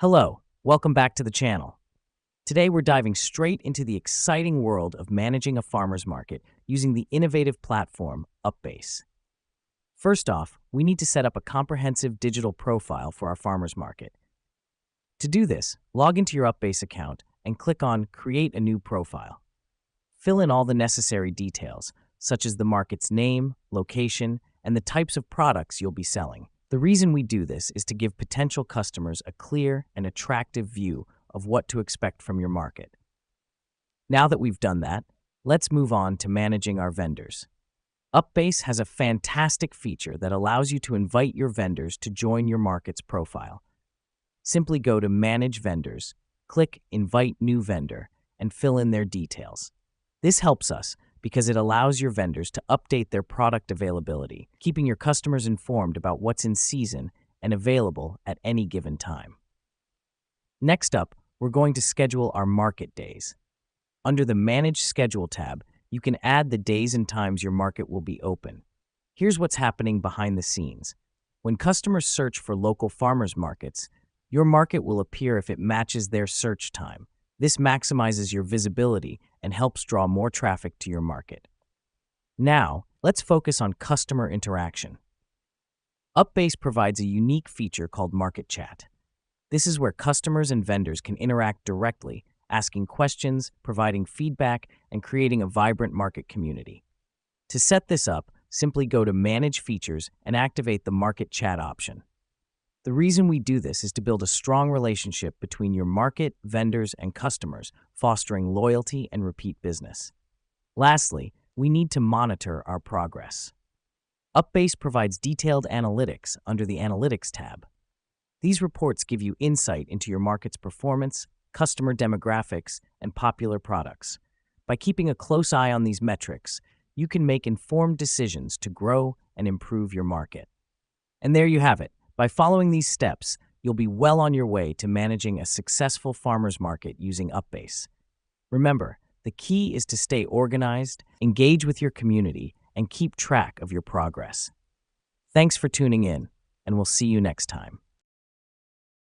Hello, welcome back to the channel. Today we're diving straight into the exciting world of managing a farmer's market using the innovative platform UPBASE. First off, we need to set up a comprehensive digital profile for our farmer's market. To do this, log into your UPBASE account and click on Create a New Profile. Fill in all the necessary details, such as the market's name, location, and the types of products you'll be selling. The reason we do this is to give potential customers a clear and attractive view of what to expect from your market. Now that we've done that, let's move on to managing our vendors. UPBASE has a fantastic feature that allows you to invite your vendors to join your market's profile. Simply go to Manage Vendors, click Invite New Vendor, and fill in their details. This helps us because it allows your vendors to update their product availability, keeping your customers informed about what's in season and available at any given time. Next up, we're going to schedule our market days. Under the Manage Schedule tab, you can add the days and times your market will be open. Here's what's happening behind the scenes. When customers search for local farmers markets, your market will appear if it matches their search time. This maximizes your visibility and helps draw more traffic to your market. Now, let's focus on customer interaction. UPBASE provides a unique feature called Market Chat. This is where customers and vendors can interact directly, asking questions, providing feedback, and creating a vibrant market community. To set this up, simply go to Manage Features and activate the Market Chat option. The reason we do this is to build a strong relationship between your market, vendors, and customers, fostering loyalty and repeat business. Lastly, we need to monitor our progress. UPBASE provides detailed analytics under the Analytics tab. These reports give you insight into your market's performance, customer demographics, and popular products. By keeping a close eye on these metrics, you can make informed decisions to grow and improve your market. And there you have it. By following these steps, you'll be well on your way to managing a successful farmer's market using UPBASE. Remember, the key is to stay organized, engage with your community, and keep track of your progress. Thanks for tuning in, and we'll see you next time.